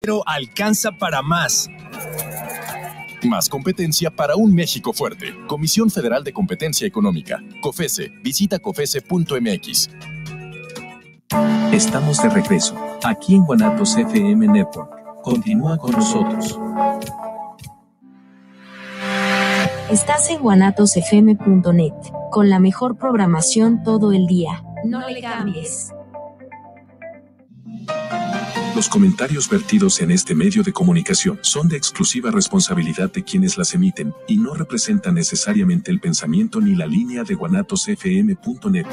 Petro alcanza para más. Más competencia para un México fuerte. Comisión Federal de Competencia Económica. COFESE. Visita COFESE.mx. Estamos de regreso, aquí en Guanatos FM Network. Continúa con nosotros. Estás en guanatosfm.net, con la mejor programación todo el día. No le cambies. Los comentarios vertidos en este medio de comunicación son de exclusiva responsabilidad de quienes las emiten y no representan necesariamente el pensamiento ni la línea de guanatosfm.net.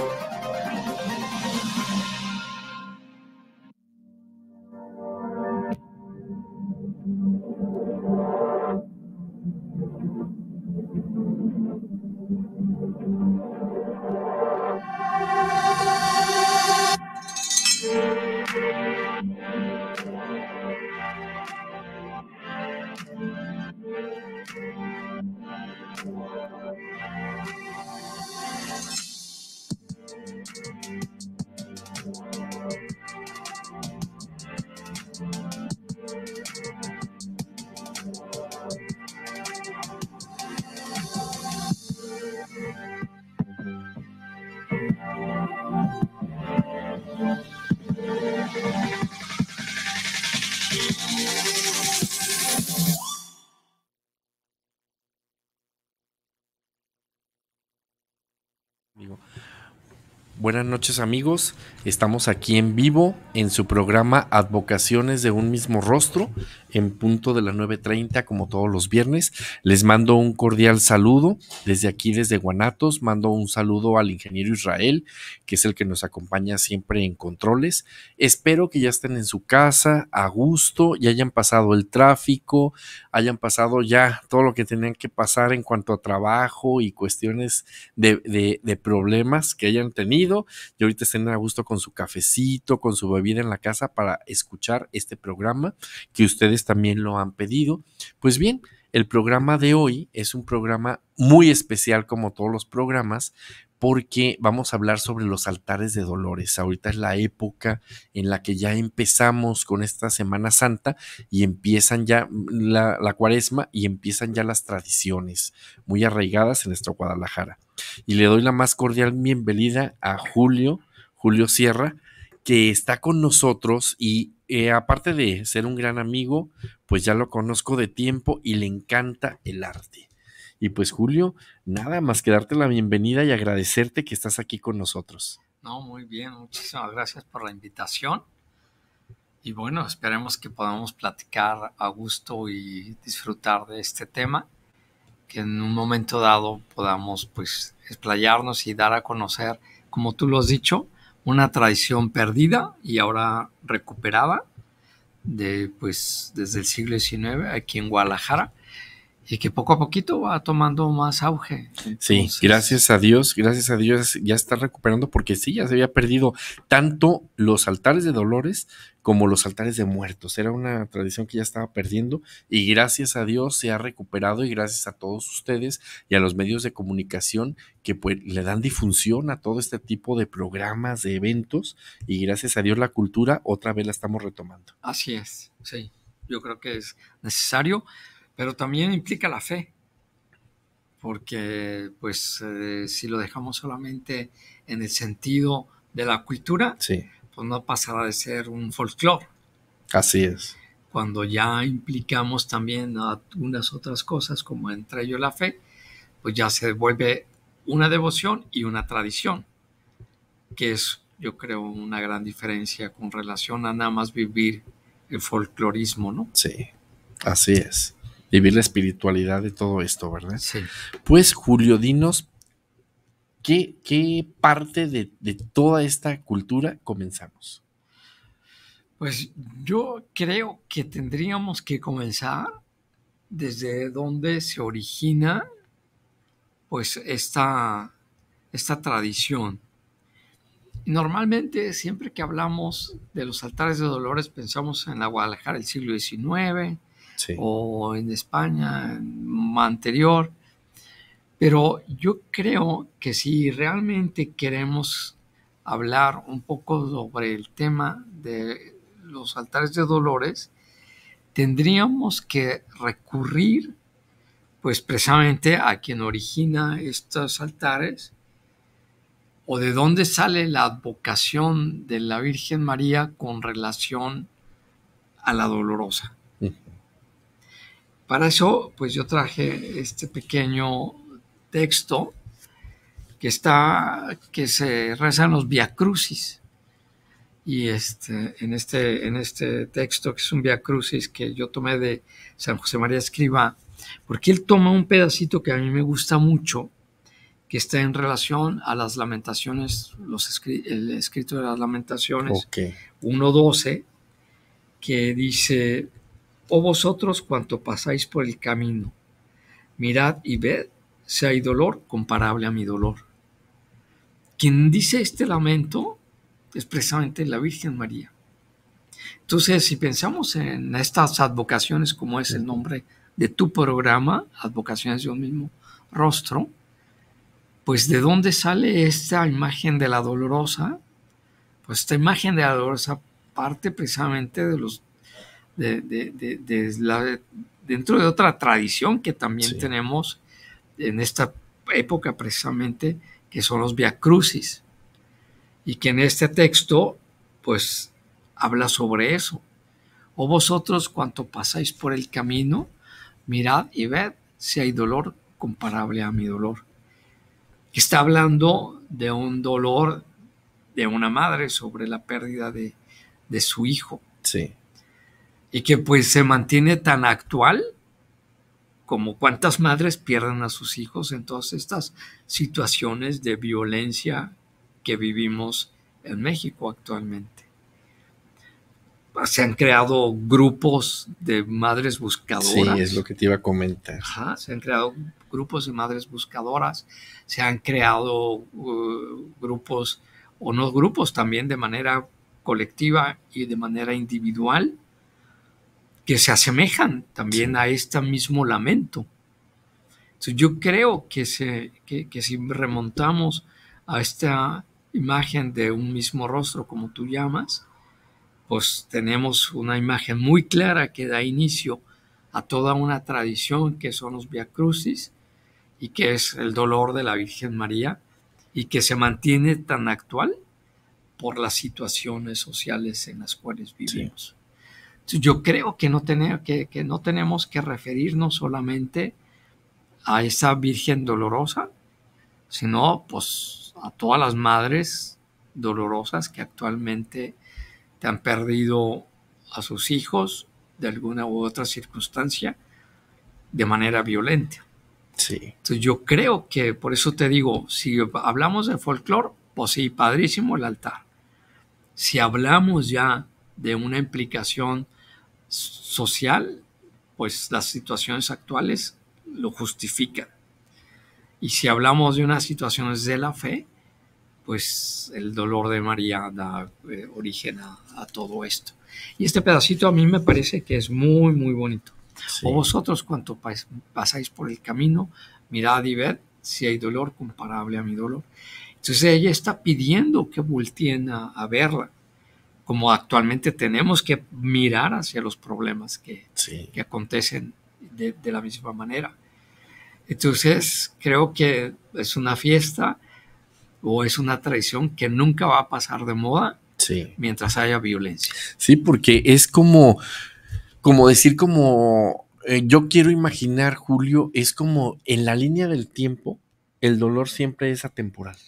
Buenas noches, amigos, estamos aquí en vivo en su programa Advocaciones de un mismo rostro, en punto de las 9:30 como todos los viernes. Les mando un cordial saludo desde aquí, desde Guanatos. Mando un saludo al ingeniero Israel, que es el que nos acompaña siempre en controles. Espero que ya estén en su casa a gusto, ya hayan pasado el tráfico, hayan pasado ya todo lo que tenían que pasar en cuanto a trabajo y cuestiones de problemas que hayan tenido, y ahorita estén a gusto con su cafecito, con su bebida en la casa para escuchar este programa que ustedes también lo han pedido. Pues bien, el programa de hoy es un programa muy especial, como todos los programas, porque vamos a hablar sobre los altares de dolores. Ahorita es la época en la que ya empezamos con esta Semana Santa y empiezan ya la cuaresma y empiezan ya las tradiciones muy arraigadas en nuestro Guadalajara. Y le doy la más cordial bienvenida a Julio Sierra, que está con nosotros y aparte de ser un gran amigo, pues ya lo conozco de tiempo y le encanta el arte. Y pues Julio, nada más que darte la bienvenida y agradecerte que estás aquí con nosotros. No, muy bien, muchísimas gracias por la invitación. Y bueno, esperemos que podamos platicar a gusto y disfrutar de este tema, que en un momento dado podamos pues explayarnos y dar a conocer, como tú lo has dicho, una tradición perdida y ahora recuperada pues desde el siglo XIX aquí en Guadalajara, y que poco a poquito va tomando más auge. Entonces, sí, gracias a Dios ya está recuperando, porque sí, ya se había perdido tanto los altares de dolores como los altares de muertos. Era una tradición que ya estaba perdiendo y gracias a Dios se ha recuperado, y gracias a todos ustedes y a los medios de comunicación que pues le dan difusión a todo este tipo de programas, de eventos, y gracias a Dios la cultura otra vez la estamos retomando. Así es, sí, yo creo que es necesario, pero también implica la fe, porque pues si lo dejamos solamente en el sentido de la cultura, sí, pues no pasará de ser un folclore. Así es. Cuando ya implicamos también algunas otras cosas, como entre ellos la fe, pues ya se vuelve una devoción y una tradición, que es, yo creo, una gran diferencia con relación a nada más vivir el folclorismo, ¿no? Sí, así es. Vivir la espiritualidad de todo esto, ¿verdad? Sí. Pues Julio, dinos, ¿qué parte de toda esta cultura comenzamos? Pues yo creo que tendríamos que comenzar desde donde se origina pues esta tradición. Normalmente, siempre que hablamos de los altares de dolores, pensamos en la Guadalajara del siglo XIX, sí, o en España anterior, pero yo creo que si realmente queremos hablar un poco sobre el tema de los altares de dolores, tendríamos que recurrir pues precisamente a quien origina estos altares, o de dónde sale la advocación de la Virgen María con relación a la Dolorosa. Para eso, pues yo traje este pequeño texto que se reza en los Vía Crucis. Y en este texto, que es un Vía Crucis que yo tomé de San José María Escrivá, porque él toma un pedacito que a mí me gusta mucho, que está en relación a las lamentaciones, el escrito de las lamentaciones, 1:12, que dice: oh vosotros cuanto pasáis por el camino, mirad y ved si hay dolor comparable a mi dolor. Quien dice este lamento es precisamente la Virgen María. Entonces, si pensamos en estas advocaciones, como es el nombre de tu programa, Advocaciones de un mismo rostro, pues ¿de dónde sale esta imagen de la Dolorosa? Pues esta imagen de la Dolorosa parte precisamente dentro de otra tradición que también tenemos en esta época precisamente, que son los Vía Crucis, y que en este texto pues habla sobre eso. O vosotros cuanto pasáis por el camino, mirad y ved si hay dolor comparable a mi dolor. Está hablando de un dolor de una madre sobre la pérdida de su hijo. Sí. Y que pues se mantiene tan actual como cuántas madres pierden a sus hijos en todas estas situaciones de violencia que vivimos en México actualmente. Se han creado grupos de madres buscadoras. Sí, es lo que te iba a comentar. Ajá, se han creado grupos de madres buscadoras, se han creado grupos, o no grupos, también de manera colectiva y de manera individual, que se asemejan también a este mismo lamento. Entonces, yo creo que si remontamos a esta imagen de un mismo rostro, como tú llamas, pues tenemos una imagen muy clara que da inicio a toda una tradición que son los Vía Crucis, y que es el dolor de la Virgen María, y que se mantiene tan actual por las situaciones sociales en las cuales vivimos. Sí. Entonces, yo creo que no tenemos que referirnos solamente a esa Virgen dolorosa, sino pues a todas las madres dolorosas que actualmente te han perdido a sus hijos de alguna u otra circunstancia de manera violenta. Sí. Entonces yo creo que, por eso te digo, si hablamos de folclore, pues sí, padrísimo el altar. Si hablamos ya de una implicación social, pues las situaciones actuales lo justifican. Y si hablamos de unas situaciones de la fe, pues el dolor de María da origen a todo esto. Y este pedacito a mí me parece que es muy, muy bonito. Sí. O vosotros cuanto pasáis por el camino, mirad y ved si hay dolor comparable a mi dolor. Entonces ella está pidiendo que volteen a verla, como actualmente tenemos que mirar hacia los problemas que acontecen de la misma manera. Entonces creo que es una fiesta o es una tradición que nunca va a pasar de moda mientras haya violencia. Sí, porque es como decir, yo quiero imaginar, Julio, es como en la línea del tiempo, el dolor siempre es atemporal,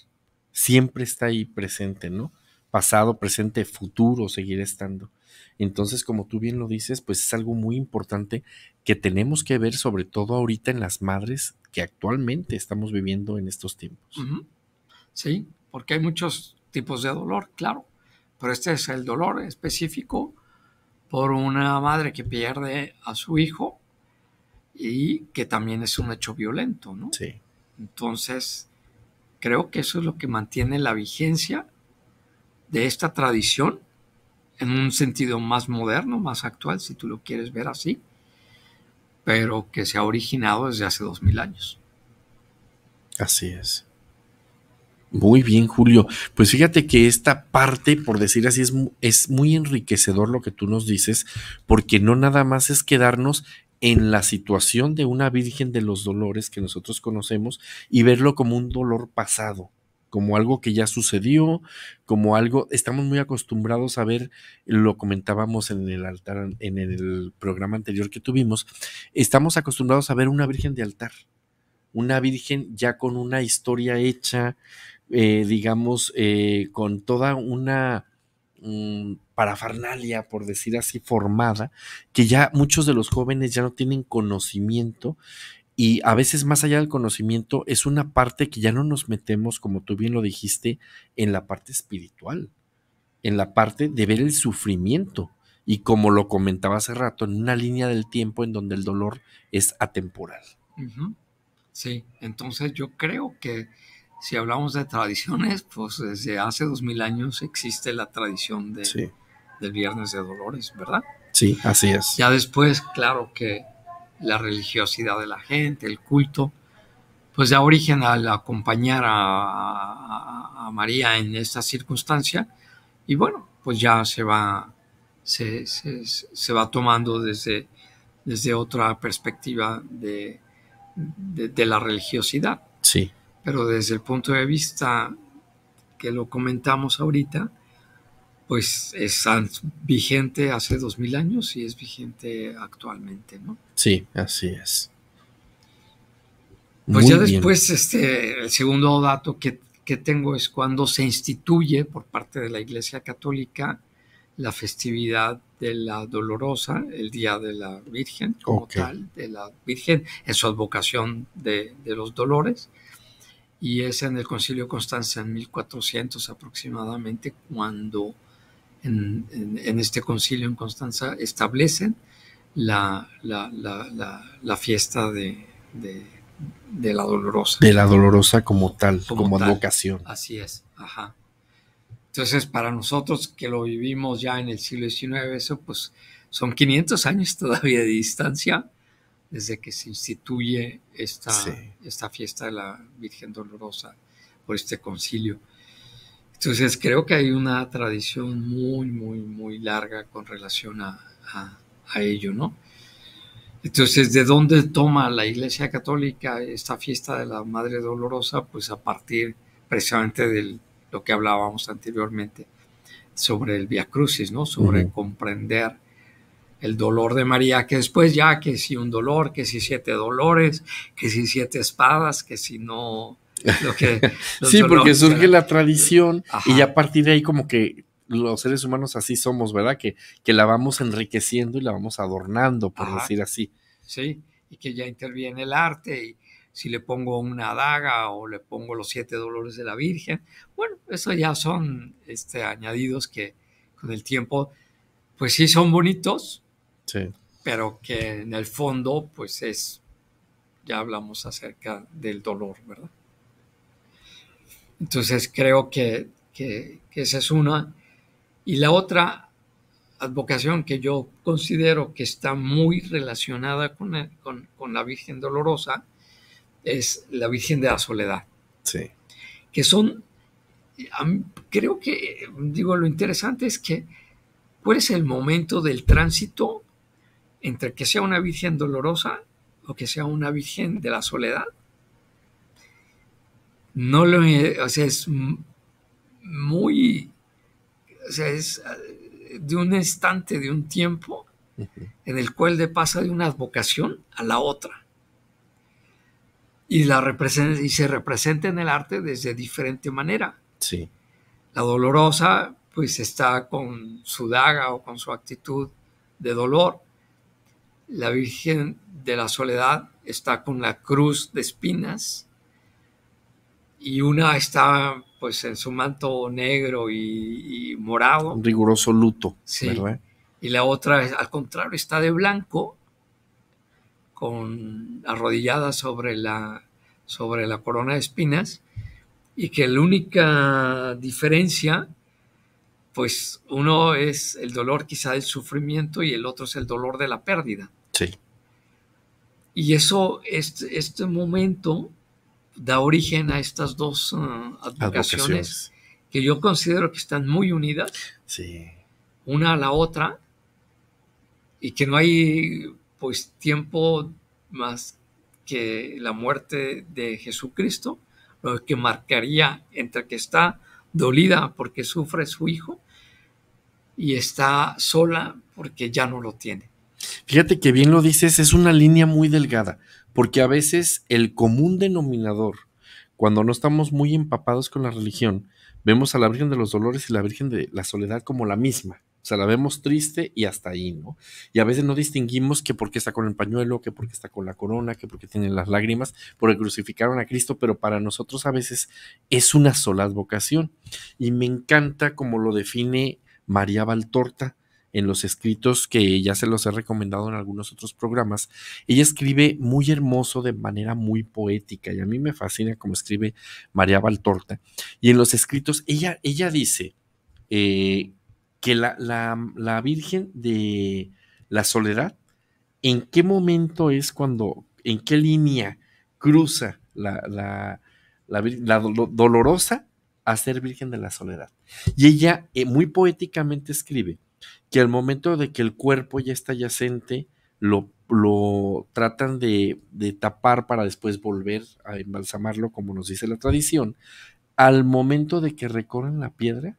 siempre está ahí presente, ¿no? Pasado, presente, futuro, seguirá estando. Entonces, como tú bien lo dices, pues es algo muy importante que tenemos que ver, sobre todo ahorita en las madres que actualmente estamos viviendo en estos tiempos. Uh-huh. Sí, porque hay muchos tipos de dolor, claro, pero este es el dolor específico por una madre que pierde a su hijo y que también es un hecho violento, ¿no? Sí. Entonces, creo que eso es lo que mantiene la vigencia de esta tradición en un sentido más moderno, más actual, si tú lo quieres ver así, pero que se ha originado desde hace 2000 años. Así es. Muy bien, Julio. Pues fíjate que esta parte, por decir así, es muy enriquecedor lo que tú nos dices, porque no nada más es quedarnos en la situación de una Virgen de los Dolores que nosotros conocemos y verlo como un dolor pasado, como algo que ya sucedió, como algo, estamos muy acostumbrados a ver, lo comentábamos en el altar, en el programa anterior que tuvimos, estamos acostumbrados a ver una Virgen de altar, una Virgen ya con una historia hecha, digamos, con toda una parafernalia, por decir así, formada, que ya muchos de los jóvenes ya no tienen conocimiento y a veces más allá del conocimiento es una parte que ya no nos metemos, como tú bien lo dijiste, en la parte espiritual, en la parte de ver el sufrimiento y como lo comentaba hace rato, en una línea del tiempo en donde el dolor es atemporal. Uh-huh. Sí, entonces yo creo que si hablamos de tradiciones, pues desde hace 2000 años existe la tradición Sí, del Viernes de Dolores, ¿verdad? sí, así es. Ya después, claro que la religiosidad de la gente, el culto, pues da origen al acompañar a María en esta circunstancia y bueno, pues ya se va tomando desde otra perspectiva de la religiosidad. Sí. Pero desde el punto de vista que lo comentamos ahorita, pues es vigente hace 2000 años y es vigente actualmente, ¿no? Sí, así es. Pues Muy ya bien. después, el segundo dato que tengo es cuando se instituye por parte de la Iglesia Católica la festividad de la Dolorosa, el Día de la Virgen, como tal, de la Virgen, en su advocación de los dolores, y es en el Concilio de Constanza en 1400 aproximadamente, cuando en este concilio en Constanza establecen la fiesta de la Dolorosa. De la Dolorosa como tal, como advocación. Así es, ajá. Entonces, para nosotros que lo vivimos ya en el siglo XIX, eso pues son 500 años todavía de distancia desde que se instituye esta fiesta de la Virgen Dolorosa por este concilio. Entonces, creo que hay una tradición muy, muy, muy larga con relación a ello, ¿no? Entonces, ¿de dónde toma la Iglesia Católica esta fiesta de la Madre Dolorosa? Pues a partir precisamente de lo que hablábamos anteriormente sobre el Vía Crucis, ¿no? Sobre comprender el dolor de María, que después ya que si un dolor, que si 7 dolores, que si 7 espadas, que si no... sí, porque surge la tradición. Ajá. Y ya a partir de ahí como que los seres humanos así somos, ¿verdad? Que la vamos enriqueciendo y la vamos adornando, por decir así. Sí, y que ya interviene el arte, y si le pongo una daga o le pongo los 7 dolores de la Virgen, bueno, eso ya son añadidos que con el tiempo, pues sí son bonitos, sí, pero que en el fondo, pues ya hablamos acerca del dolor, ¿verdad? Entonces creo que esa es una. Y la otra advocación que yo considero que está muy relacionada con la Virgen Dolorosa es la Virgen de la Soledad. Sí. Que son, creo que, digo, lo interesante es que ¿cuál es el momento del tránsito entre que sea una Virgen dolorosa o que sea una Virgen de la Soledad? No lo, o sea, es muy, o sea, es de un instante, de un tiempo en el cual pasa de una advocación a la otra. Y se representa en el arte desde diferente manera. Sí. La dolorosa, pues está con su daga o con su actitud de dolor. La Virgen de la Soledad está con la cruz de espinas. Y una está pues en su manto negro y morado. Un riguroso luto, sí, ¿verdad? Y la otra, al contrario, está de blanco, arrodillada sobre la corona de espinas, y que la única diferencia, pues uno es el dolor quizá del sufrimiento y el otro es el dolor de la pérdida. Sí. Y eso, este momento, da origen a estas dos advocaciones que yo considero que están muy unidas, sí, una a la otra, y que no hay pues tiempo más que la muerte de Jesucristo, lo que marcaría entre que está dolida porque sufre su hijo y está sola porque ya no lo tiene. Fíjate que bien lo dices, es una línea muy delgada, porque a veces el común denominador, cuando no estamos muy empapados con la religión, vemos a la Virgen de los Dolores y la Virgen de la Soledad como la misma. O sea, la vemos triste y hasta ahí, ¿no? Y a veces no distinguimos que porque está con el pañuelo, que porque está con la corona, que porque tiene las lágrimas, porque crucificaron a Cristo, pero para nosotros a veces es una sola advocación. Y me encanta como lo define María Valtorta en los escritos que ya se los he recomendado en algunos otros programas. Ella escribe muy hermoso, de manera muy poética, y a mí me fascina cómo escribe María Valtorta. Y en los escritos ella dice que la Virgen de la Soledad, ¿en qué momento es cuando, en qué línea cruza la dolorosa a ser Virgen de la Soledad? Y ella muy poéticamente escribe que al momento de que el cuerpo ya está yacente, lo tratan de tapar para después volver a embalsamarlo, como nos dice la tradición. Al momento de que recorren la piedra,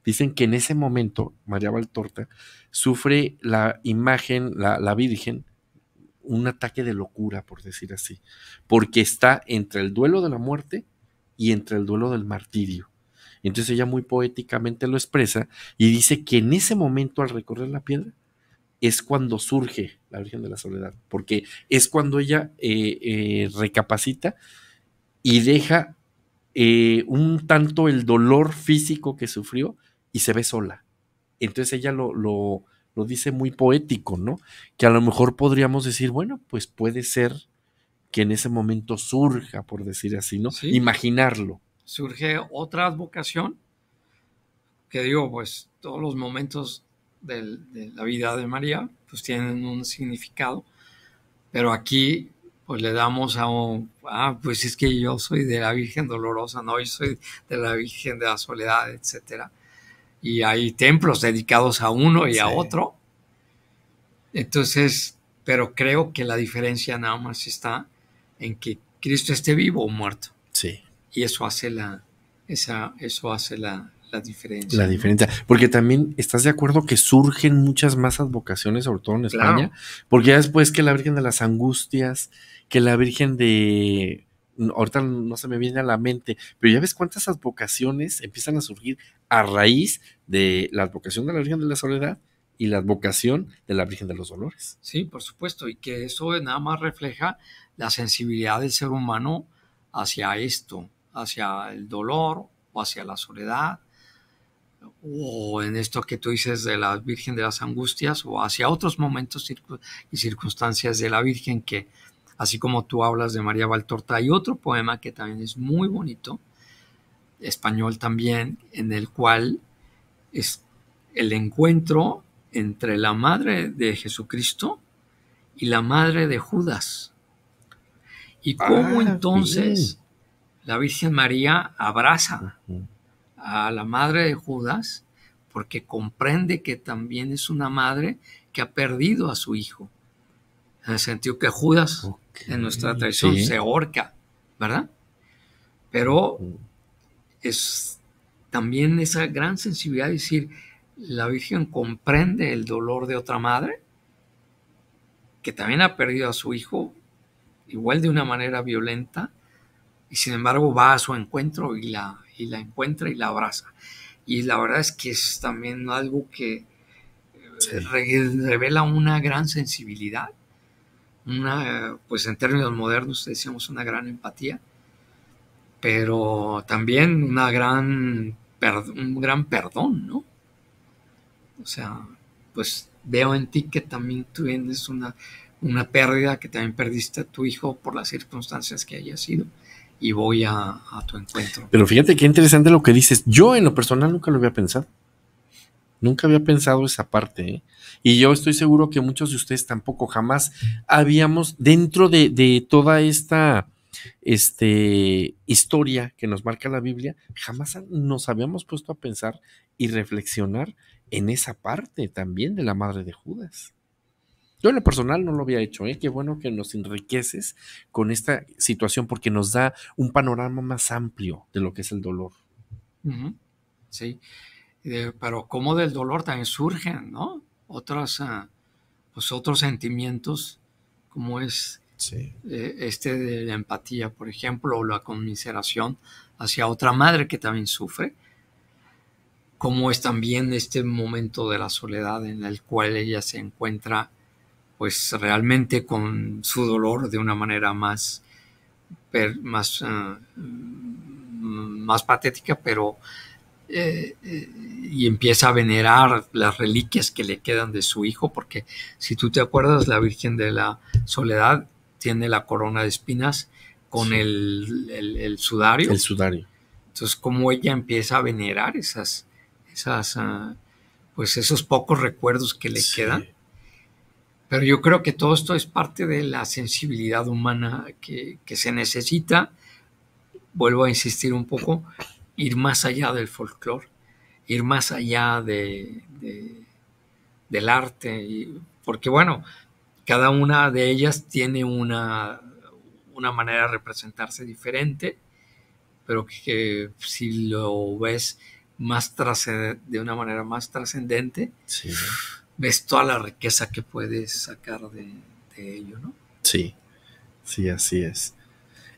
dicen que en ese momento María Valtorta sufre la imagen, la Virgen, un ataque de locura, por decir así, porque está entre el duelo de la muerte y entre el duelo del martirio. Entonces ella muy poéticamente lo expresa y dice que en ese momento, al recorrer la piedra, es cuando surge la Virgen de la Soledad, porque es cuando ella recapacita y deja un tanto el dolor físico que sufrió y se ve sola. Entonces ella lo dice muy poético, ¿no? Que a lo mejor podríamos decir, bueno, pues puede ser que en ese momento surja, por decir así, ¿no? Sí. Imaginarlo. Surge otra advocación, que digo, pues todos los momentos de la vida de María pues tienen un significado, pero aquí pues le damos pues es que yo soy de la Virgen Dolorosa, no, yo soy de la Virgen de la Soledad, etcétera. Y hay templos dedicados a uno y a otro. Entonces, pero creo que la diferencia nada más está en que Cristo esté vivo o muerto. Sí. Y eso hace la diferencia. La diferencia. Porque también estás de acuerdo que surgen muchas más advocaciones, sobre todo en España, porque ya después que la Virgen de las Angustias, que la Virgen de... Ahorita no se me viene a la mente, pero ya ves cuántas advocaciones empiezan a surgir a raíz de la advocación de la Virgen de la Soledad y la advocación de la Virgen de los Dolores. Sí, por supuesto, y que eso nada más refleja la sensibilidad del ser humano hacia esto, hacia el dolor o hacia la soledad, o en esto que tú dices de la Virgen de las Angustias, o hacia otros momentos y circunstancias de la Virgen, que así como tú hablas de María Valtorta, hay otro poema que también es muy bonito, español también, en el cual es el encuentro entre la madre de Jesucristo y la madre de Judas. Y cómo entonces la Virgen María abraza a la madre de Judas, porque comprende que también es una madre que ha perdido a su hijo. En el sentido que Judas, en nuestra tradición, se ahorca, ¿verdad? Pero es también esa gran sensibilidad de decir, la Virgen comprende el dolor de otra madre, que también ha perdido a su hijo, igual de una manera violenta, y sin embargo va a su encuentro y la encuentra y la abraza. Y la verdad es que es también algo que revela una gran sensibilidad, pues en términos modernos decíamos una gran empatía, pero también un gran perdón, ¿no? O sea, pues veo en ti que también tú tienes una pérdida, que también perdiste a tu hijo por las circunstancias que haya sido, y voy a tu encuentro. Pero fíjate qué interesante lo que dices. Yo en lo personal nunca lo había pensado. Nunca había pensado esa parte, ¿eh? Y yo estoy seguro que muchos de ustedes tampoco, jamás habíamos, dentro de toda esta historia que nos marca la Biblia, jamás nos habíamos puesto a pensar y reflexionar en esa parte también de la madre de Judas. Yo en lo personal no lo había hecho, qué bueno que nos enriqueces con esta situación porque nos da un panorama más amplio de lo que es el dolor. Uh-huh. Sí, pero como del dolor también surgen, ¿no? Otros sentimientos, como es de la empatía, por ejemplo, o la conmiseración hacia otra madre que también sufre, como es también este momento de la soledad en el cual ella se encuentra pues realmente con su dolor de una manera más patética, pero y empieza a venerar las reliquias que le quedan de su hijo, porque si tú te acuerdas, la Virgen de la Soledad tiene la corona de espinas con el sudario. El sudario. Entonces, como ella empieza a venerar pues esos pocos recuerdos que le quedan. Pero yo creo que todo esto es parte de la sensibilidad humana que se necesita, vuelvo a insistir un poco, ir más allá del folclore, ir más allá del arte, porque bueno, cada una de ellas tiene una manera de representarse diferente, pero que si lo ves de una manera más trascendente, ves toda la riqueza que puedes sacar de ello, ¿no? Sí, así es.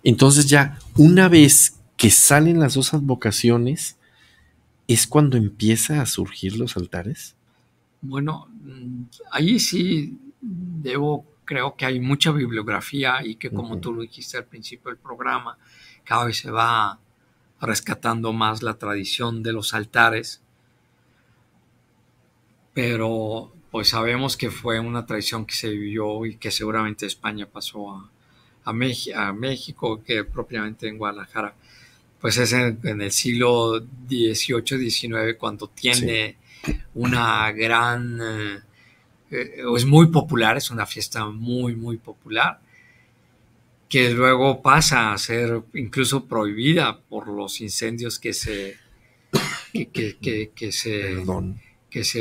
Entonces ya, una vez que salen las dos advocaciones, ¿es cuando empieza a surgir los altares? Bueno, ahí sí creo que hay mucha bibliografía y que como tú lo dijiste al principio del programa, cada vez se va rescatando más la tradición de los altares, pero pues sabemos que fue una tradición que se vivió y que seguramente España pasó a México, que propiamente en Guadalajara, pues es en el siglo XVIII, XIX, cuando tiene una gran, es muy popular, es una fiesta muy, muy popular, que luego pasa a ser incluso prohibida por los incendios que se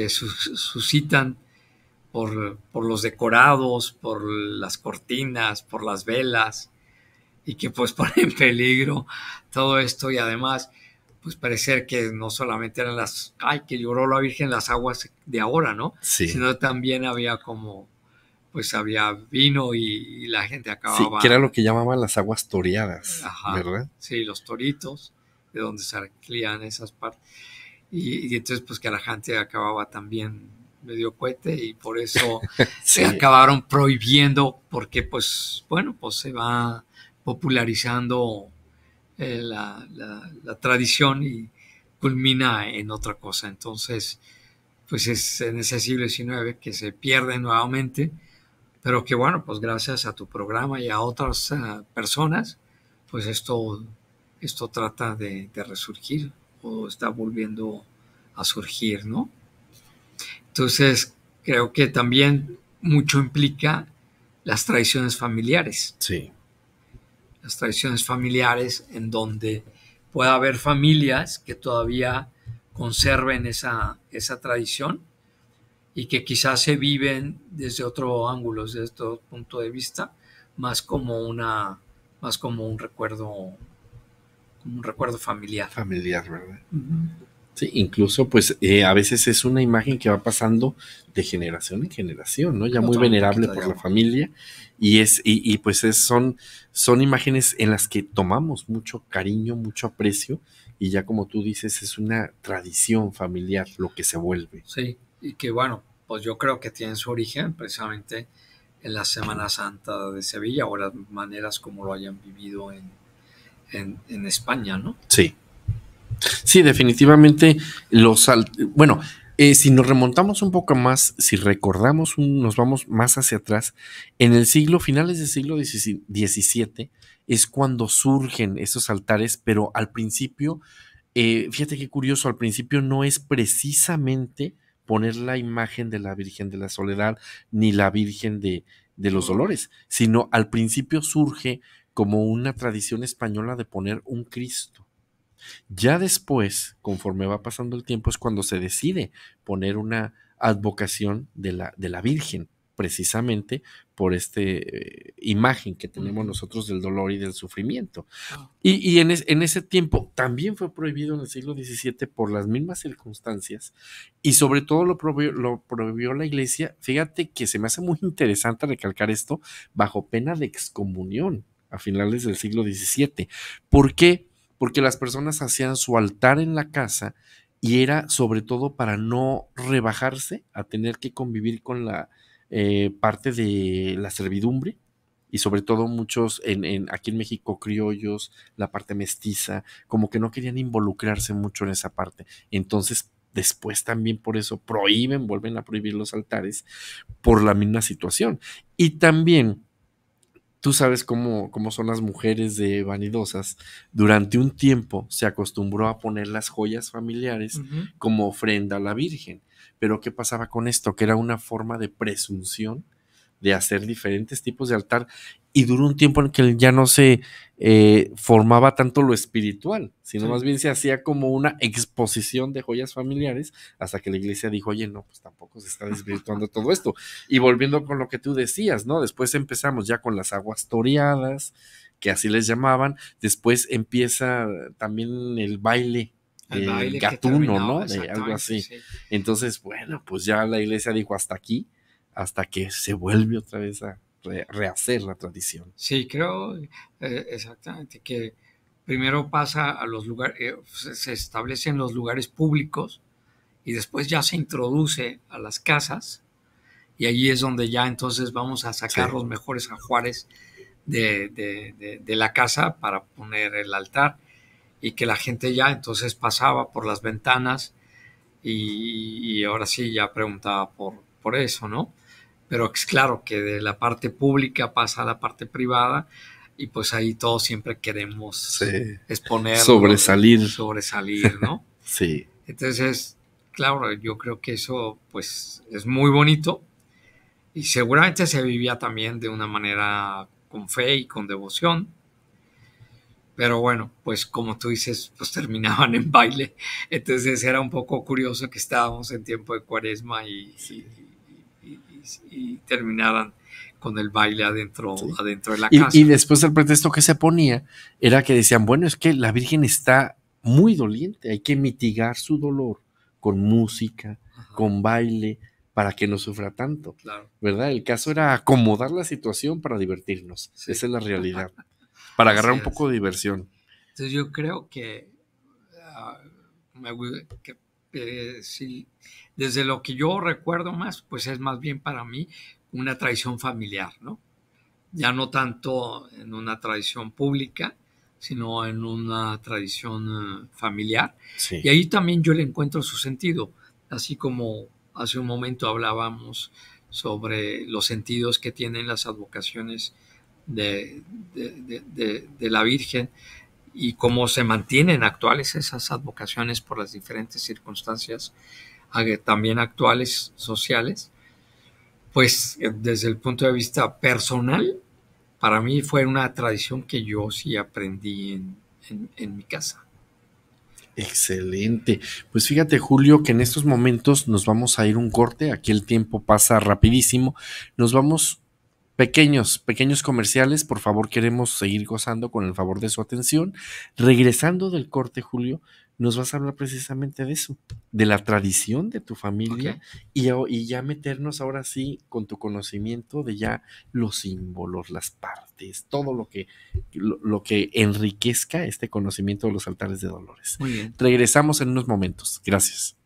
suscitan por los decorados, por las cortinas, por las velas, y que pues pone en peligro todo esto. Y además pues parecer que no solamente eran que lloró la Virgen las aguas de ahora, ¿no? Sí. Sino también había había vino y la gente acababa... Sí, que era lo que llamaban las aguas toreadas, ¿verdad? Sí, los toritos, de donde se crían esas partes. Y entonces pues que la gente acababa también medio cohete y por eso se acabaron prohibiendo, porque pues bueno, pues se va popularizando la tradición y culmina en otra cosa. Entonces pues es en ese siglo XIX que se pierde nuevamente, pero que bueno, pues gracias a tu programa y a otras personas, pues esto trata de resurgir o está volviendo a surgir, ¿no? Entonces creo que también mucho implica las tradiciones familiares. Sí. Las tradiciones familiares en donde pueda haber familias que todavía conserven esa tradición y que quizás se viven desde otro ángulo, desde otro punto de vista, más como un recuerdo familiar. Familiar, ¿verdad? Uh-huh. Sí, incluso pues a veces es una imagen que va pasando de generación en generación, ¿no? Ya muy venerable por la familia y pues son imágenes en las que tomamos mucho cariño, mucho aprecio y ya como tú dices es una tradición familiar lo que se vuelve. Sí, y que bueno, pues yo creo que tiene su origen precisamente en la Semana Santa de Sevilla o las maneras como lo hayan vivido en España, ¿no? Sí. Sí, definitivamente si nos remontamos un poco más, si recordamos, nos vamos más hacia atrás, finales del siglo XVII es cuando surgen esos altares, pero al principio, fíjate qué curioso, al principio no es precisamente poner la imagen de la Virgen de la Soledad ni la Virgen de los Dolores, sino al principio surge como una tradición española de poner un Cristo. Ya después, conforme va pasando el tiempo, es cuando se decide poner una advocación de la Virgen, precisamente por imagen que tenemos nosotros del dolor y del sufrimiento. Y en ese tiempo también fue prohibido en el siglo XVII por las mismas circunstancias, y sobre todo lo prohibió la Iglesia. Fíjate que se me hace muy interesante recalcar esto, bajo pena de excomunión a finales del siglo XVII. ¿Por qué? Porque las personas hacían su altar en la casa, y era sobre todo para no rebajarse a tener que convivir con la parte de la servidumbre, y sobre todo muchos aquí en México criollos, la parte mestiza, como que no querían involucrarse mucho en esa parte. Entonces después también por eso vuelven a prohibir los altares por la misma situación. Y también tú sabes cómo son las mujeres de vanidosas. Durante un tiempo se acostumbró a poner las joyas familiares como ofrenda a la Virgen. Pero ¿qué pasaba con esto? Que era una forma de presunción de hacer diferentes tipos de altar, y duró un tiempo en que ya no se formaba tanto lo espiritual, sino más bien se hacía como una exposición de joyas familiares, hasta que la iglesia dijo, oye, no, pues tampoco se está desvirtuando todo esto. Y volviendo con lo que tú decías, ¿no? Después empezamos ya con las aguas toreadas, que así les llamaban. Después empieza también el baile gatuno, ¿no? De algo así. Sí. Entonces, bueno, pues ya la iglesia dijo hasta aquí, hasta que se vuelve otra vez a rehacer la tradición. Sí, creo exactamente que primero pasa a los lugares, se establece en los lugares públicos, y después ya se introduce a las casas, y allí es donde ya entonces vamos a sacar los mejores ajuares de la casa para poner el altar, y que la gente ya entonces pasaba por las ventanas y ahora sí ya preguntaba por eso, ¿no? Pero es claro que de la parte pública pasa a la parte privada, y pues ahí todos siempre queremos exponer, sobresalir, ¿no? Sí. Entonces, claro, yo creo que eso pues es muy bonito, y seguramente se vivía también de una manera con fe y con devoción. Pero bueno, pues como tú dices, pues terminaban en baile. Entonces era un poco curioso que estábamos en tiempo de Cuaresma y terminaran con el baile adentro de la casa. Y después el pretexto que se ponía era que decían, bueno, es que la Virgen está muy doliente, hay que mitigar su dolor con música, con baile, para que no sufra tanto, claro. ¿Verdad? El caso era acomodar la situación para divertirnos. Esa es la realidad. Para agarrar un poco de diversión. Entonces yo creo que sí, desde lo que yo recuerdo más, pues es más bien para mí una tradición familiar, ¿no? Ya no tanto en una tradición pública, sino en una tradición familiar. Sí. Y ahí también yo le encuentro su sentido, así como hace un momento hablábamos sobre los sentidos que tienen las advocaciones de la Virgen, y cómo se mantienen actuales esas advocaciones por las diferentes circunstancias también actuales sociales. Pues desde el punto de vista personal, para mí fue una tradición que yo sí aprendí en mi casa. Excelente. Pues fíjate, Julio, que en estos momentos nos vamos a ir un corte. Aquí el tiempo pasa rapidísimo. Nos vamos pequeños comerciales. Por favor, queremos seguir gozando con el favor de su atención. Regresando del corte, Julio, nos vas a hablar precisamente de eso, de la tradición de tu familia, y ya meternos ahora sí con tu conocimiento de ya los símbolos, las partes, todo lo que enriquezca este conocimiento de los altares de dolores. Muy bien. Regresamos en unos momentos. Gracias.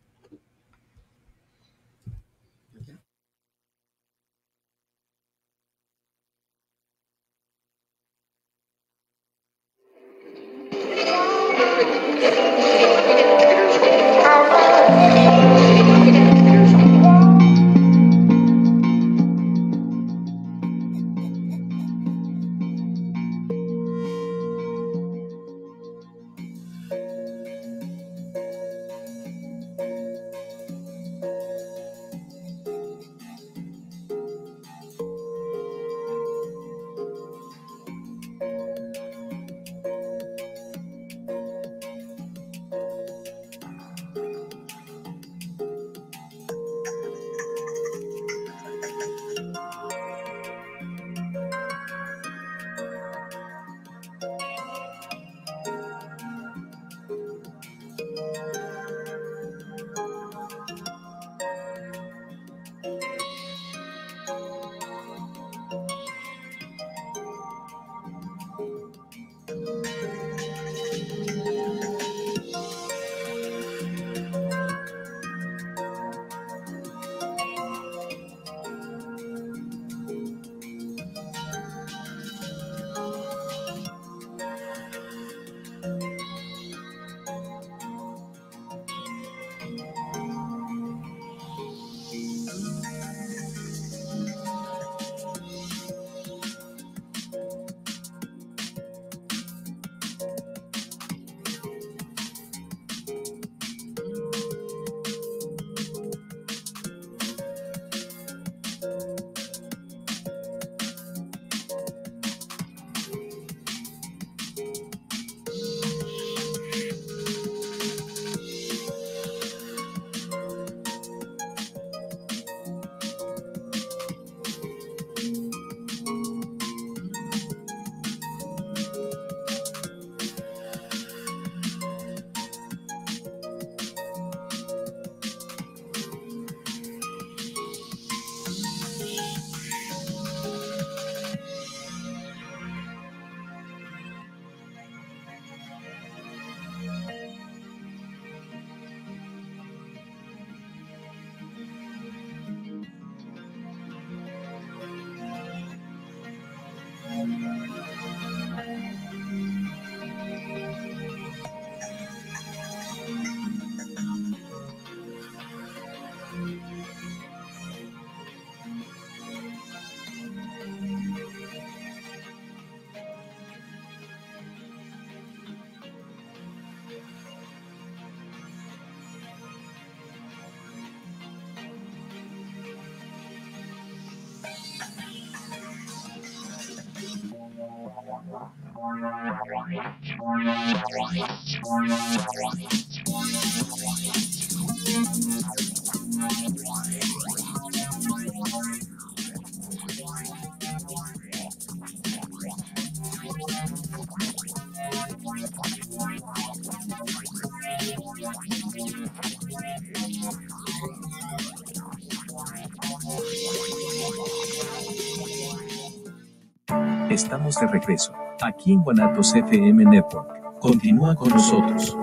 Estamos de regreso, aquí en Guanatos FM Network. Continúa con nosotros.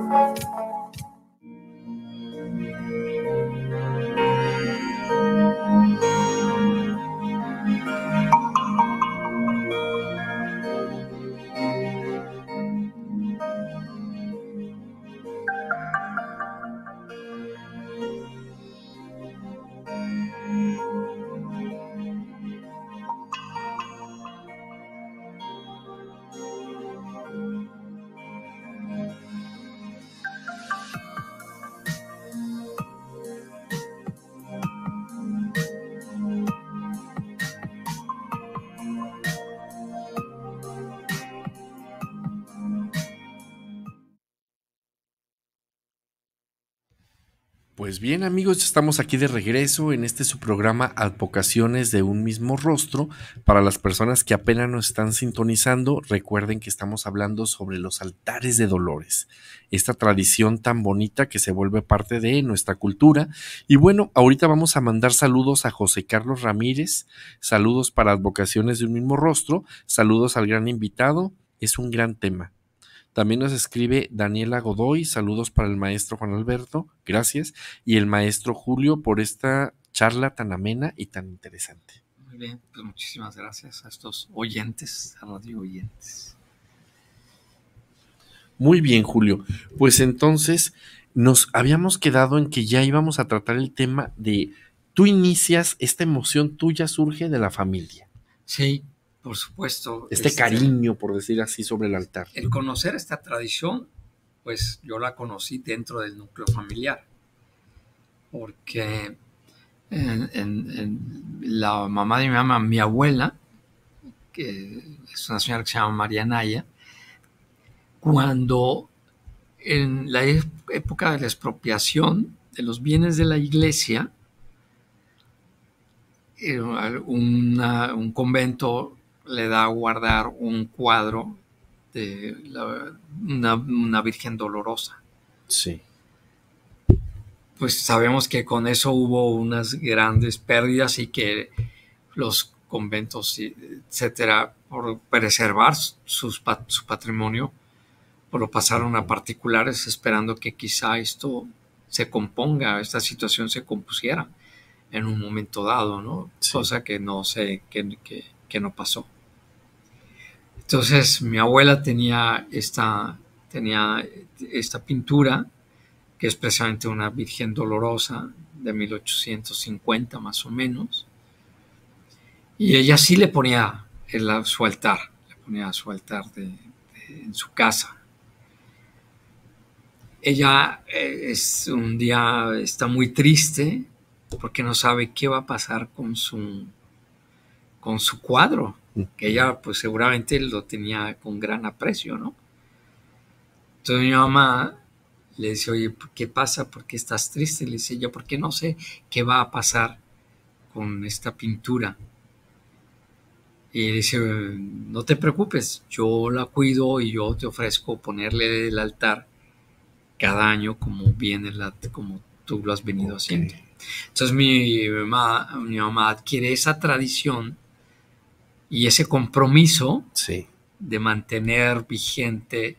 Pues bien, amigos, estamos aquí de regreso en su programa Advocaciones de un mismo rostro. Para las personas que apenas nos están sintonizando, recuerden que estamos hablando sobre los altares de dolores, esta tradición tan bonita que se vuelve parte de nuestra cultura. Y bueno, ahorita vamos a mandar saludos a José Carlos Ramírez, saludos para Advocaciones de un mismo rostro, saludos al gran invitado, es un gran tema. También nos escribe Daniela Godoy, saludos para el maestro Juan Alberto, gracias, y el maestro Julio por esta charla tan amena y tan interesante. Muy bien, pues muchísimas gracias a estos oyentes, a radio oyentes. Muy bien, Julio, pues entonces nos habíamos quedado en que ya íbamos a tratar el tema de, tú inicias, esta emoción tuya surge de la familia. Sí. Por supuesto. Cariño, por decir así, sobre el altar. El conocer esta tradición, pues yo la conocí dentro del núcleo familiar, porque en la mamá de mi mamá, mi abuela, que es una señora que se llama María Naya, cuando en la época de la expropiación de los bienes de la iglesia, un convento le da a guardar un cuadro de una Virgen Dolorosa. Sí. Pues sabemos que con eso hubo unas grandes pérdidas y que los conventos, etcétera, por preservar su patrimonio, pues lo pasaron a particulares esperando que quizá esto se componga, esta situación se compusiera en un momento dado, ¿no? Sí. Cosa que no sé, que no pasó. Entonces mi abuela tenía esta pintura, que es precisamente una Virgen Dolorosa de 1850 más o menos, y ella sí le ponía su altar, en su casa. Ella un día está muy triste porque no sabe qué va a pasar con su cuadro, que ella pues seguramente lo tenía con gran aprecio, ¿no? Entonces mi mamá le dice, oye, ¿qué pasa? ¿Por qué estás triste? Le dice yo, porque no sé qué va a pasar con esta pintura. Y dice, no te preocupes, yo la cuido y yo te ofrezco ponerle el altar cada año como tú lo has venido haciendo. Entonces mi mamá adquiere esa tradición y ese compromiso de mantener vigente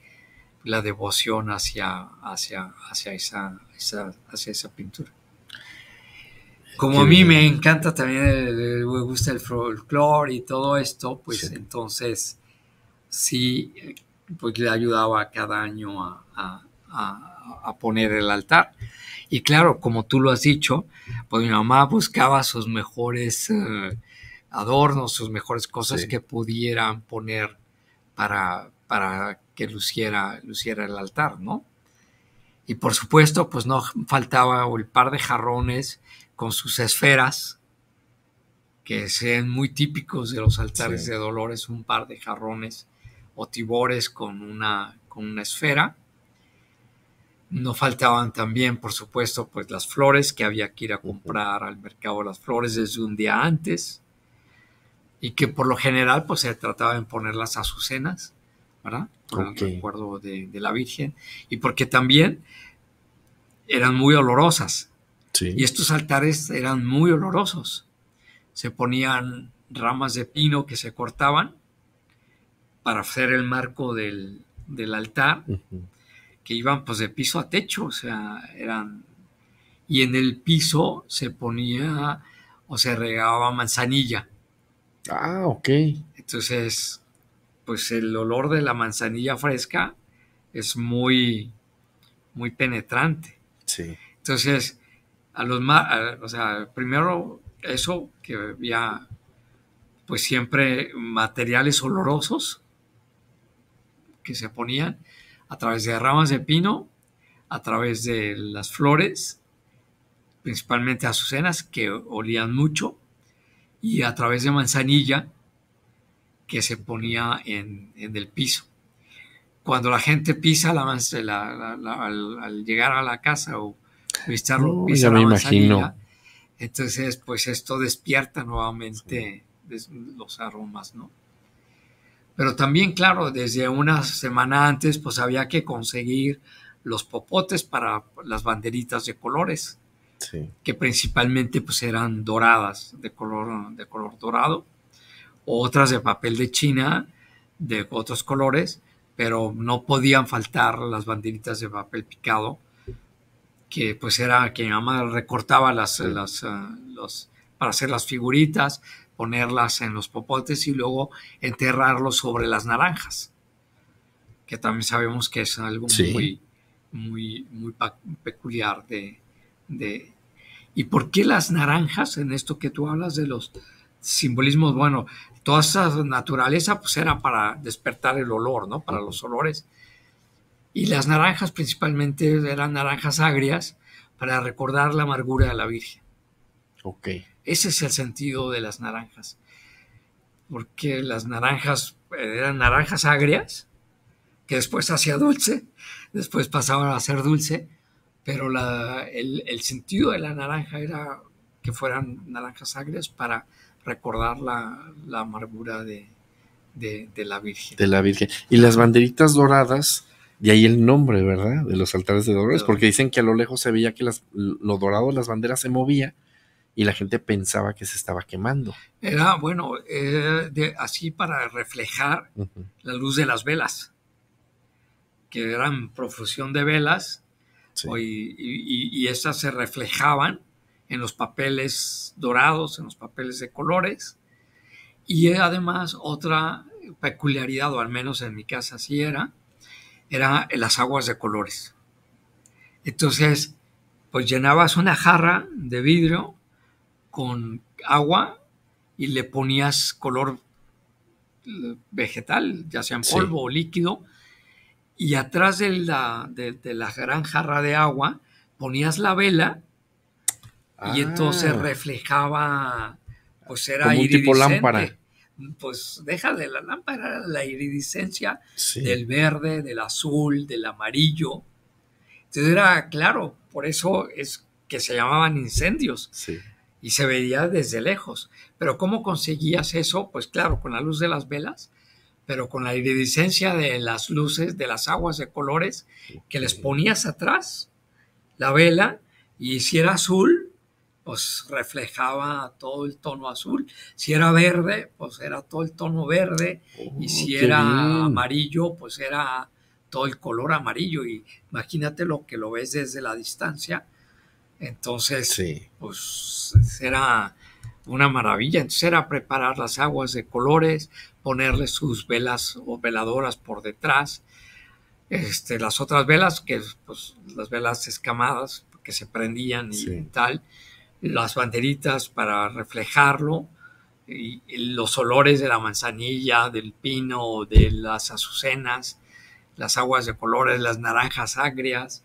la devoción hacia esa pintura. Como a mí me encanta también, me gusta el folclore y todo esto, pues entonces sí, pues le ayudaba cada año a poner el altar. Y claro, como tú lo has dicho, pues mi mamá buscaba sus mejores adornos, sus mejores cosas que pudieran poner para que luciera el altar, ¿no? Y por supuesto, pues no faltaba el par de jarrones con sus esferas, que sean muy típicos de los altares de dolores, un par de jarrones o tibores con una esfera. No faltaban también, por supuesto, pues las flores, que había que ir a comprar al mercado las flores desde un día antes, y que por lo general pues se trataba de poner las azucenas, ¿verdad? Por el recuerdo de la Virgen, y porque también eran muy olorosas. Sí. Y estos altares eran muy olorosos. Se ponían ramas de pino que se cortaban para hacer el marco del altar, que iban pues de piso a techo, o sea, eran... Y en el piso se ponía o se regaba manzanilla. Ah, ok. Entonces, pues el olor de la manzanilla fresca es muy, muy penetrante. Sí. Entonces, o sea, primero eso, que había pues siempre materiales olorosos que se ponían a través de ramas de pino, a través de las flores, principalmente azucenas, que olían mucho, y a través de manzanilla, que se ponía en el piso. Cuando la gente pisa al llegar a la casa o visitarlo, pisa la manzanilla, entonces pues esto despierta nuevamente los aromas, ¿no? Pero también, claro, desde una semana antes pues había que conseguir los popotes para las banderitas de colores, sí, que principalmente pues eran doradas, de color dorado, o otras de papel de China de otros colores, pero no podían faltar las banderitas de papel picado, que pues era que mi mamá recortaba para hacer las figuritas, ponerlas en los popotes y luego enterrarlos sobre las naranjas, que también sabemos que es algo muy, muy, muy peculiar ¿Y por qué las naranjas? En esto que tú hablas de los simbolismos, bueno, toda esa naturaleza pues era para despertar el olor, ¿no? Para los olores. Y las naranjas principalmente eran naranjas agrias para recordar la amargura de la Virgen. Ok. Ese es el sentido de las naranjas. Porque las naranjas eran naranjas agrias, que después hacía dulce, después pasaban a ser dulce, pero el sentido de la naranja era que fueran naranjas agrias para recordar la amargura de la Virgen. De la Virgen. Y las banderitas doradas, de ahí el nombre, ¿verdad? De los altares de dolores, porque dicen que a lo lejos se veía que lo dorado de las banderas se movía y la gente pensaba que se estaba quemando. Era, bueno, así para reflejar la luz de las velas, que eran profusión de velas, sí. Y estas se reflejaban en los papeles dorados, en los papeles de colores. Y además otra peculiaridad, o al menos en mi casa así era las aguas de colores. Entonces, pues llenabas una jarra de vidrio con agua y le ponías color vegetal, ya sea en polvo o líquido, y atrás de la gran jarra de agua ponías la vela y entonces reflejaba, pues era como un tipo lámpara. Pues deja de la lámpara, la iridiscencia del verde, del azul, del amarillo. Entonces era claro, por eso es que se llamaban incendios. Sí. Y se veía desde lejos. Pero ¿cómo conseguías eso? Pues claro, con la luz de las velas, pero con la iridiscencia de las luces, de las aguas de colores, que les ponías atrás la vela, y si era azul, pues reflejaba todo el tono azul. Si era verde, pues era todo el tono verde. Y si era amarillo, pues era todo el color amarillo. Y imagínate lo que lo ves desde la distancia. Entonces, pues era una maravilla. Entonces era preparar las aguas de colores, ponerle sus velas o veladoras por detrás. Las otras velas, que pues las velas escamadas, que se prendían y tal. Las banderitas para reflejarlo, y los olores de la manzanilla, del pino, de las azucenas, las aguas de colores, las naranjas agrias.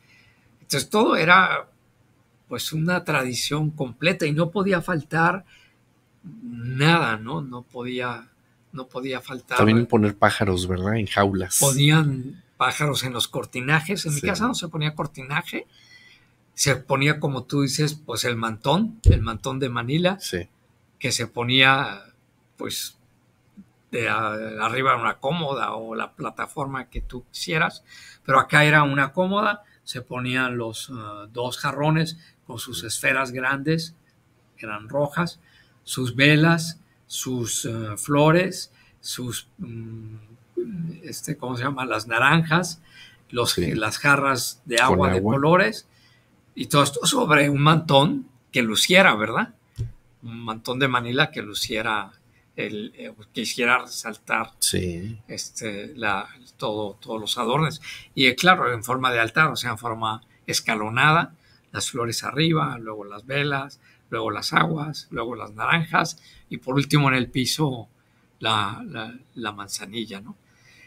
Entonces todo era pues una tradición completa y no podía faltar nada, ¿no? No podía no podía faltar. También poner pájaros, ¿verdad? En jaulas. Ponían pájaros en los cortinajes. En mi Sí. casa no se ponía cortinaje. Se ponía, como tú dices, pues el mantón de Manila, Sí. que se ponía pues de arriba una cómoda o la plataforma que tú quisieras, pero acá era una cómoda, se ponían los 2 jarrones con sus esferas grandes, eran rojas, sus velas, sus flores, sus, ¿cómo se llama? Las naranjas, Sí. las jarras de Con agua de agua. colores, y todo esto sobre un mantón que luciera, ¿verdad? Un mantón de Manila que luciera, que hiciera resaltar Sí. todos los adornos. Y claro, en forma de altar, o sea, en forma escalonada, las flores arriba, luego las velas, luego las aguas, luego las naranjas, y por último en el piso la manzanilla, ¿no?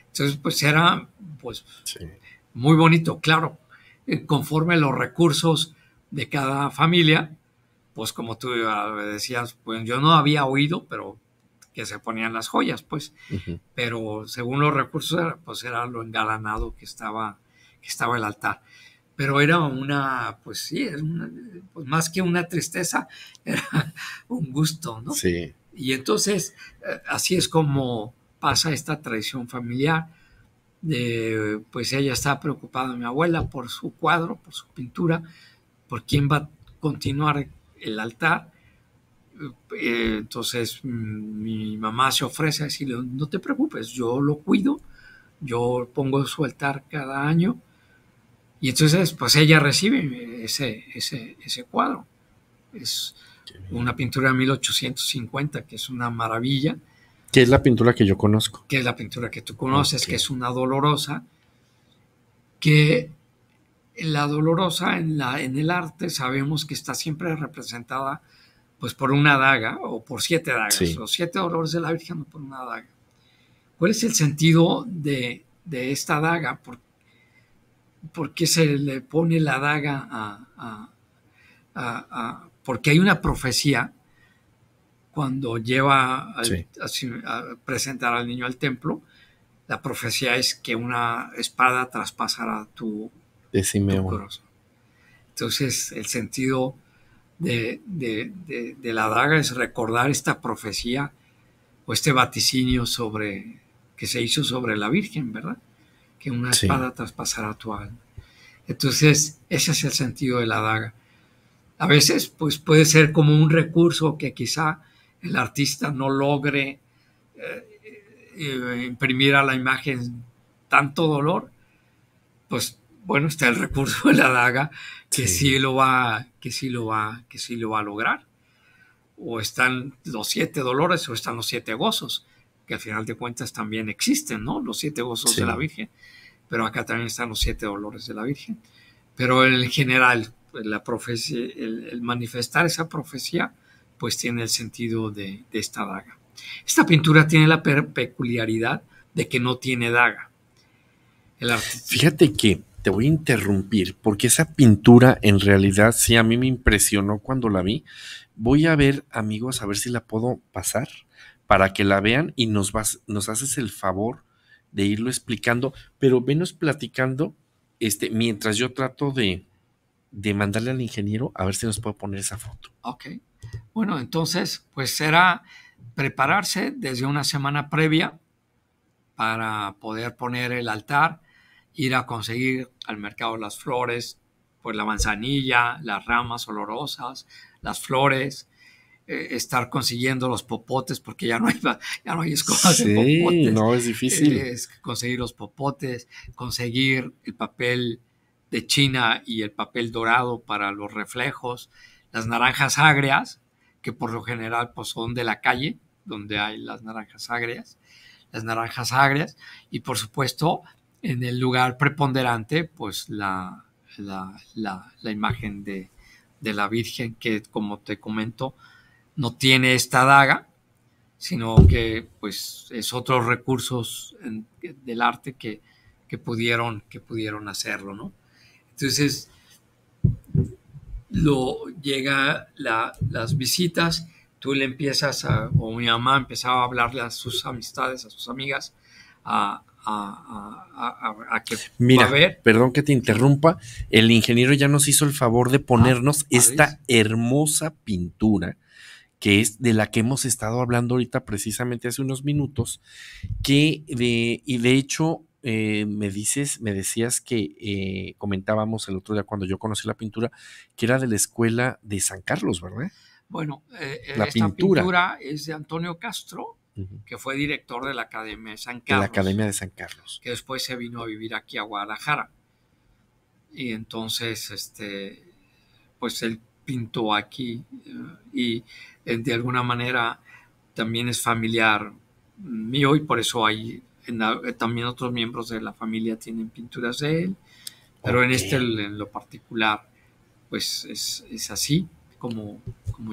Entonces, pues era pues Sí. muy bonito, claro, conforme los recursos de cada familia, pues como tú decías, pues yo no había oído, pero que se ponían las joyas, pues, Ujú. pero según los recursos, pues era lo engalanado que estaba el altar. Pero era pues sí, era pues más que una tristeza, era un gusto, ¿no? Sí. Y entonces, así es como pasa esta tradición familiar. Pues ella estaba preocupada, mi abuela, por su cuadro, por su pintura, por quién va a continuar el altar. Entonces mi mamá se ofrece a decirle, no te preocupes, yo lo cuido, yo pongo su altar cada año, y entonces pues ella recibe ese cuadro. Es una pintura de 1850 que es una maravilla. Que es la pintura que yo conozco. Que es la pintura que tú conoces, Okay. Que es una dolorosa, que la dolorosa en el arte sabemos que está siempre representada pues por una daga o por 7 dagas, Sí. los 7 dolores de la Virgen por una daga. ¿Cuál es el sentido de esta daga? ¿Por qué se le pone la daga porque hay una profecía cuando lleva a presentar al niño al templo? La profecía es que una espada traspasará tu corazón. Entonces, el sentido de la daga es recordar esta profecía o este vaticinio que se hizo sobre la Virgen, ¿verdad? Que una espada traspasará tu alma. Entonces, ese es el sentido de la daga. A veces, pues puede ser como un recurso que quizá el artista no logre imprimir a la imagen tanto dolor, pues bueno, está el recurso de la daga que sí lo va a lograr. O están los 7 dolores o están los 7 gozos, que al final de cuentas también existen, ¿no? Los 7 gozos de la Virgen, pero acá también están los 7 dolores de la Virgen. Pero en general, pues, la profecía, el manifestar esa profecía, pues tiene el sentido de esta daga. Esta pintura tiene la peculiaridad de que no tiene daga. Fíjate que te voy a interrumpir, porque esa pintura en realidad sí a mí me impresionó cuando la vi. Voy a ver, amigos, a ver si la puedo pasar para que la vean y nos haces el favor de irlo explicando, pero venos platicando mientras yo trato de mandarle al ingeniero a ver si nos puede poner esa foto. Ok. Bueno, entonces, pues será prepararse desde una semana previa para poder poner el altar, ir a conseguir al mercado las flores, pues la manzanilla, las ramas olorosas, las flores, estar consiguiendo los popotes, porque ya no hay escobas de popotes. No, es difícil. Conseguir los popotes, conseguir el papel de China y el papel dorado para los reflejos, las naranjas agrias, que por lo general pues, son de la calle, donde hay las naranjas agrias, y por supuesto en el lugar preponderante pues la imagen de la Virgen, que como te comento no tiene esta daga, sino que pues es otros recursos del arte que pudieron hacerlo, ¿no? Entonces llega las visitas, tú le empiezas o mi mamá empezaba a hablarle a sus amistades, a sus amigas, a que mira, va a ver. Perdón que te interrumpa, el ingeniero ya nos hizo el favor de ponernos esta hermosa pintura, que es de la que hemos estado hablando ahorita precisamente hace unos minutos, y de hecho me decías que comentábamos el otro día cuando yo conocí la pintura, que era de la escuela de San Carlos, ¿verdad? Bueno, la esta pintura es de Antonio Castro, que fue director de la Academia de San Carlos. De la Academia de San Carlos. Que después se vino a vivir aquí a Guadalajara. Y entonces, pues él pintó aquí y de alguna manera también es familiar mío y por eso hay también otros miembros de la familia tienen pinturas de él. Pero en lo particular, pues es así como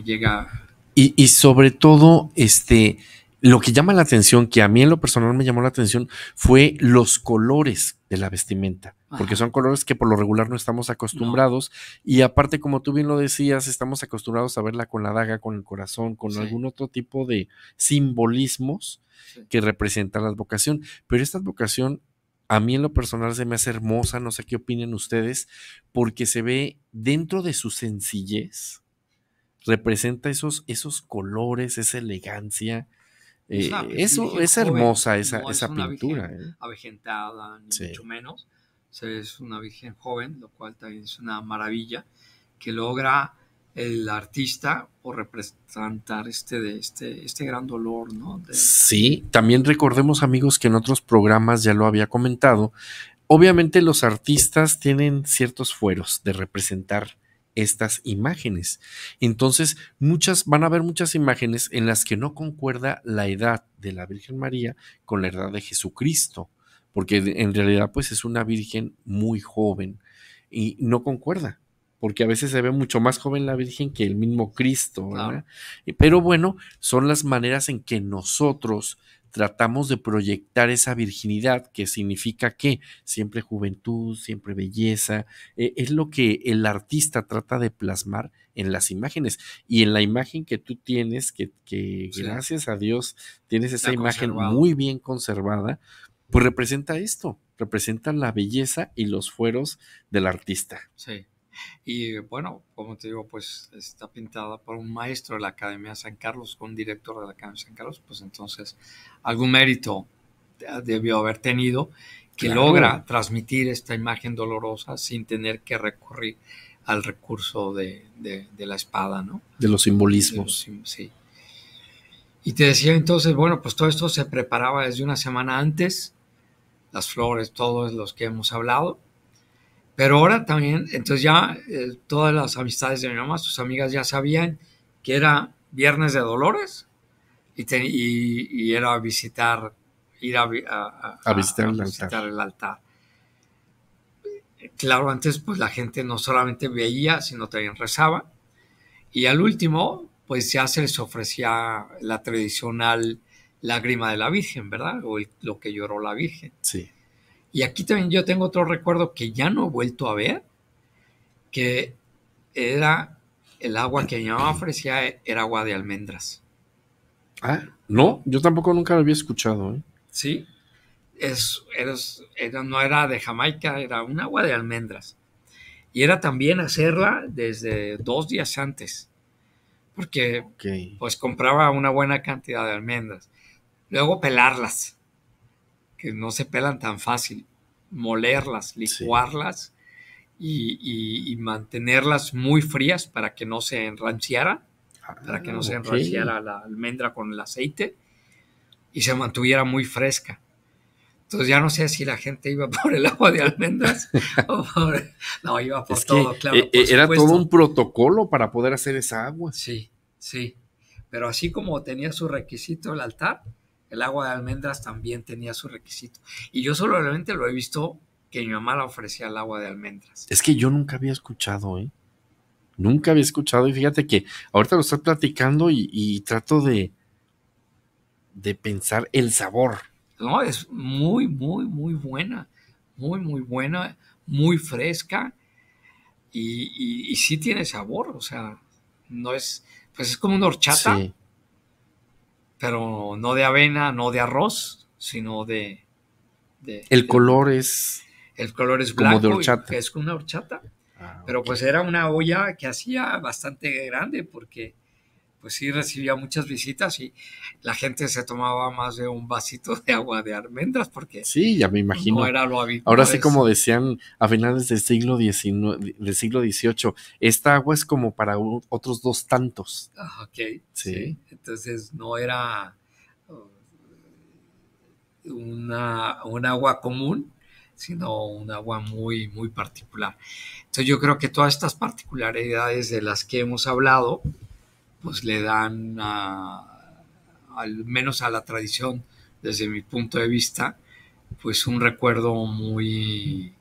llega. Y sobre todo, lo que llama la atención, que a mí en lo personal me llamó la atención, fue los colores de la vestimenta, porque son colores que por lo regular no estamos acostumbrados, y aparte, como tú bien lo decías, estamos acostumbrados a verla con la daga, con el corazón, con algún otro tipo de simbolismos que representan la advocación, pero esta advocación a mí en lo personal se me hace hermosa, no sé qué opinen ustedes, porque se ve dentro de su sencillez, representa esos colores, esa elegancia. Eso es hermosa esa pintura. Avejentada, ni mucho menos. O sea, es una virgen joven, lo cual también es una maravilla que logra el artista por representar este gran dolor, ¿no? Sí, también recordemos, amigos, que en otros programas ya lo había comentado. Obviamente los artistas tienen ciertos fueros de representar estas imágenes. Entonces, van a haber muchas imágenes en las que no concuerda la edad de la Virgen María con la edad de Jesucristo, porque en realidad pues es una virgen muy joven y no concuerda, porque a veces se ve mucho más joven la Virgen que el mismo Cristo, ¿verdad? Pero bueno, son las maneras en que nosotros tratamos de proyectar esa virginidad, que significa que siempre juventud, siempre belleza, es lo que el artista trata de plasmar en las imágenes. Y en la imagen que tú tienes, que gracias a Dios tienes esa imagen muy bien conservada, pues representa esto, representa la belleza y los fueros del artista. Sí. Y bueno, como te digo, pues está pintada por un maestro de la Academia de San Carlos, un director de la Academia de San Carlos, pues entonces algún mérito debió haber tenido que logra transmitir esta imagen dolorosa sin tener que recurrir al recurso de la espada, ¿no? De los simbolismos. Sí. Y te decía entonces, bueno, pues todo esto se preparaba desde una semana antes, las flores, todos los que hemos hablado. Pero ahora también, entonces ya todas las amistades de mi mamá, sus amigas ya sabían que era Viernes de Dolores y era ir a visitar el altar. Claro, antes pues la gente no solamente veía, sino también rezaba. Y al último, pues ya se les ofrecía la tradicional lágrima de la Virgen, ¿verdad? O lo que lloró la Virgen. Sí. Y aquí también yo tengo otro recuerdo que ya no he vuelto a ver, que era el agua que mi mamá ofrecía, era agua de almendras. No, yo tampoco nunca lo había escuchado. Sí, no era de Jamaica, era un agua de almendras. Y era también hacerla desde 2 días antes, porque pues compraba una buena cantidad de almendras. Luego pelarlas, que no se pelan tan fácil, molerlas, licuarlas y mantenerlas muy frías para que no se enranciara, la almendra con el aceite y se mantuviera muy fresca. Entonces ya no sé si la gente iba por el agua de almendras no, iba por todo, claro. Era todo un protocolo para poder hacer esa agua. Sí, pero así como tenía su requisito el altar, el agua de almendras también tenía su requisito. Y yo solamente lo he visto que mi mamá le ofrecía el agua de almendras. Es que yo nunca había escuchado, Nunca había escuchado. Y fíjate que ahorita lo estoy platicando y trato de pensar el sabor. No, es muy, muy, muy buena. Muy, muy buena. Muy fresca. Y sí tiene sabor. O sea, no es... Pues es como una horchata. pero no de avena, no de arroz, sino El color es el color es como blanco, de horchata. que es una horchata. Pero Pero pues era una olla que hacía bastante grande porque pues sí recibía muchas visitas y la gente se tomaba más de un vasito de agua de almendras porque sí, ya me imagino. no era lo habitual. Ahora sí, como decían a finales del siglo XVIII, esta agua es como para otros 2 tantos. Ok, Sí. sí. Entonces no era un agua común, sino un agua muy, muy particular. Entonces yo creo que todas estas particularidades de las que hemos hablado, pues le dan, al menos a la tradición, desde mi punto de vista, pues un recuerdo muy,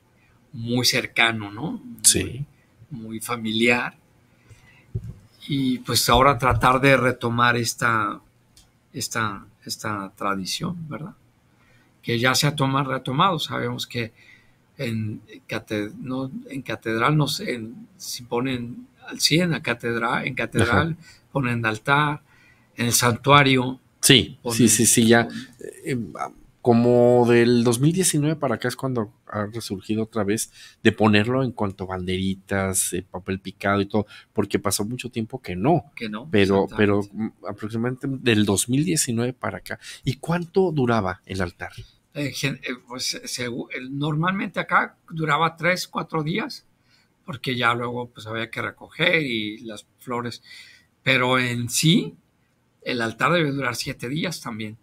muy cercano, ¿no? Sí. Muy familiar. Y pues ahora tratar de retomar esta tradición, ¿verdad? Que ya se ha retomado. Sabemos que en catedral, no sé, si ponen en la catedral, Ajá. ponen altar, en el santuario. Sí, sí, ya. Como del 2019 para acá es cuando ha resurgido otra vez de ponerlo en cuanto a banderitas, papel picado y todo, porque pasó mucho tiempo que no. Pero aproximadamente del 2019 para acá. ¿Y cuánto duraba el altar? Pues normalmente acá duraba 3-4 días, porque ya luego pues había que recoger y las flores, pero en sí el altar debe durar 7 días también.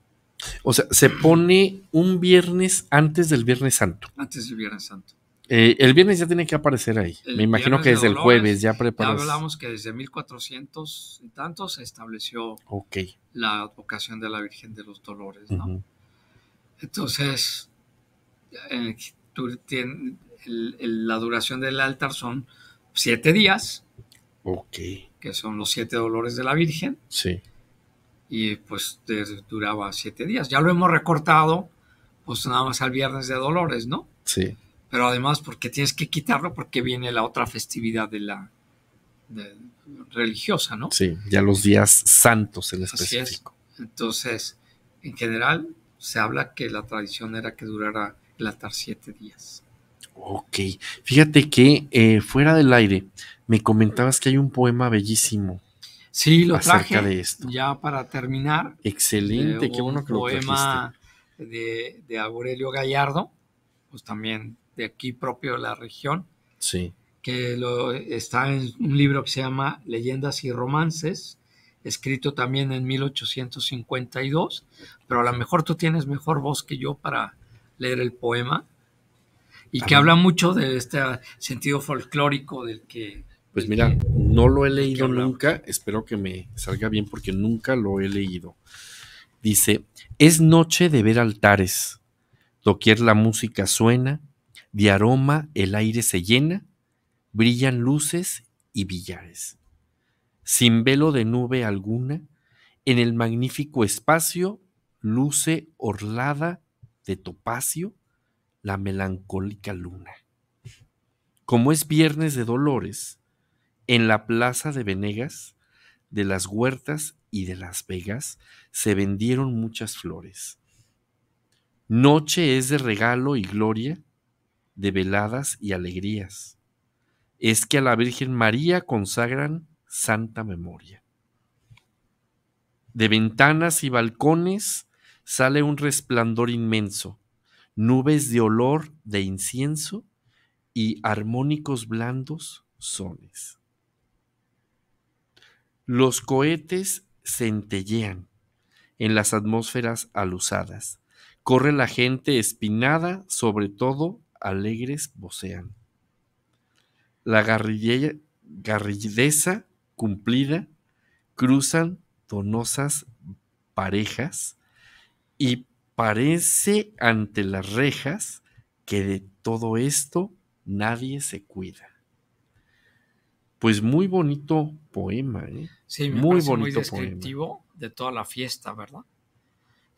O sea, se pone un viernes antes del Viernes Santo. Antes del Viernes Santo. El viernes ya tiene que aparecer ahí. Me imagino que desde el jueves ya preparas. Ya hablamos que desde 1400 y tantos se estableció la advocación de la Virgen de los Dolores, ¿no? Uh-huh. Entonces, la duración del altar son 7 días. Que son los 7 dolores de la Virgen. Sí. Y pues duraba 7 días. Ya lo hemos recortado, pues nada más al Viernes de Dolores, ¿no? Sí. Pero además porque tienes que quitarlo porque viene la otra festividad religiosa, ¿no? Sí, ya los días santos en específico. Así es. Entonces, en general, se habla que la tradición era que durara el altar 7 días. Ok. Fíjate que fuera del aire me comentabas que hay un poema bellísimo. Sí, lo traje de esto. Ya para terminar. Excelente, qué bueno que lo trajiste. Un poema de Aurelio Gallardo, pues también de aquí propio de la región. Sí. Que está en un libro que se llama Leyendas y Romances, escrito también en 1852, pero a lo mejor tú tienes mejor voz que yo para leer el poema, y que habla mucho de este sentido folclórico del que... Pues mira, no lo he leído nunca, espero que me salga bien porque nunca lo he leído. Dice, es noche de ver altares, doquier la música suena, de aroma el aire se llena, brillan luces y billares. Sin velo de nube alguna, en el magnífico espacio luce orlada de topacio la melancólica luna. Como es Viernes de Dolores, en la plaza de Venegas, de las Huertas y de Las Vegas, se vendieron muchas flores. Noche es de regalo y gloria, de veladas y alegrías. Es que a la Virgen María consagran santa memoria. De ventanas y balcones sale un resplandor inmenso, nubes de olor de incienso y armónicos blandos sones. Los cohetes centellean en las atmósferas alusadas. Corre la gente espinada, sobre todo alegres vocean. La garrideza cumplida cruzan donosas parejas y parece ante las rejas que de todo esto nadie se cuida. Pues muy bonito poema, ¿eh? Sí, muy bonito, muy descriptivo poema. De toda la fiesta, ¿verdad?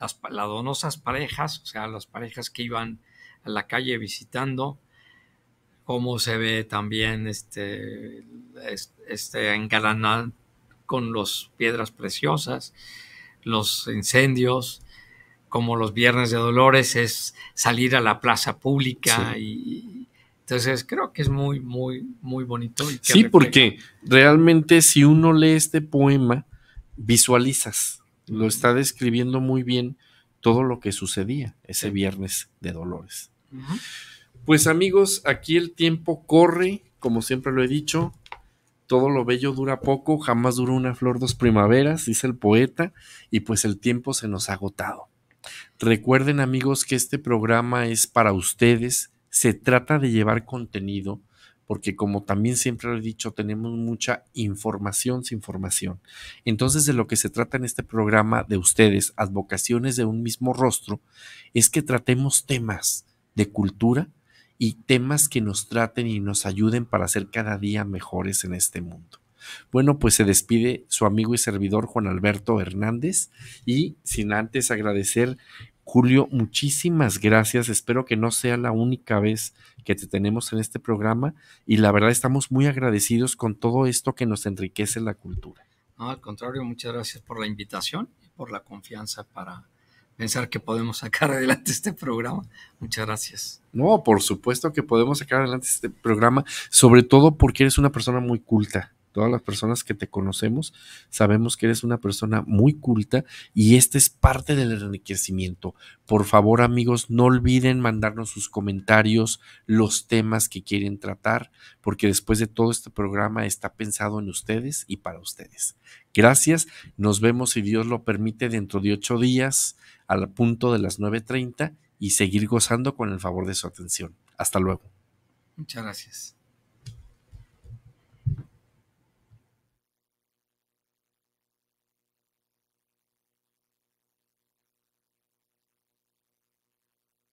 Las donosas parejas, o sea, las parejas que iban a la calle visitando, cómo se ve también engalanado con las piedras preciosas, los incendios, como los Viernes de Dolores es salir a la plaza pública, Sí. y entonces creo que es muy, muy, muy bonito. Y que Sí, refleja. porque realmente si uno lee este poema, visualizas, lo está describiendo muy bien todo lo que sucedía ese Sí. Viernes de Dolores. Ujú. Pues amigos, aquí el tiempo corre, como siempre lo he dicho, todo lo bello dura poco, jamás dura una flor dos primaveras, dice el poeta, y pues el tiempo se nos ha agotado. Recuerden amigos que este programa es para ustedes, se trata de llevar contenido, porque como también siempre lo he dicho, tenemos mucha información sin formación. Entonces de lo que se trata en este programa de ustedes, Advocaciones de un mismo rostro, es que tratemos temas de cultura y temas que nos traten y nos ayuden para ser cada día mejores en este mundo. Bueno, pues se despide su amigo y servidor Juan Alberto Hernández, y sin antes agradecer, Julio, muchísimas gracias. Espero que no sea la única vez que te tenemos en este programa, y la verdad estamos muy agradecidos con todo esto que nos enriquece la cultura. No, al contrario, muchas gracias por la invitación y por la confianza para pensar que podemos sacar adelante este programa. Muchas gracias. No, por supuesto que podemos sacar adelante este programa, sobre todo porque eres una persona muy culta. Todas las personas que te conocemos sabemos que eres una persona muy culta, y este es parte del enriquecimiento. Por favor, amigos, no olviden mandarnos sus comentarios, los temas que quieren tratar, porque después de todo este programa está pensado en ustedes y para ustedes. Gracias, nos vemos si Dios lo permite dentro de 8 días al punto de las 9:30, y seguir gozando con el favor de su atención. Hasta luego. Muchas gracias.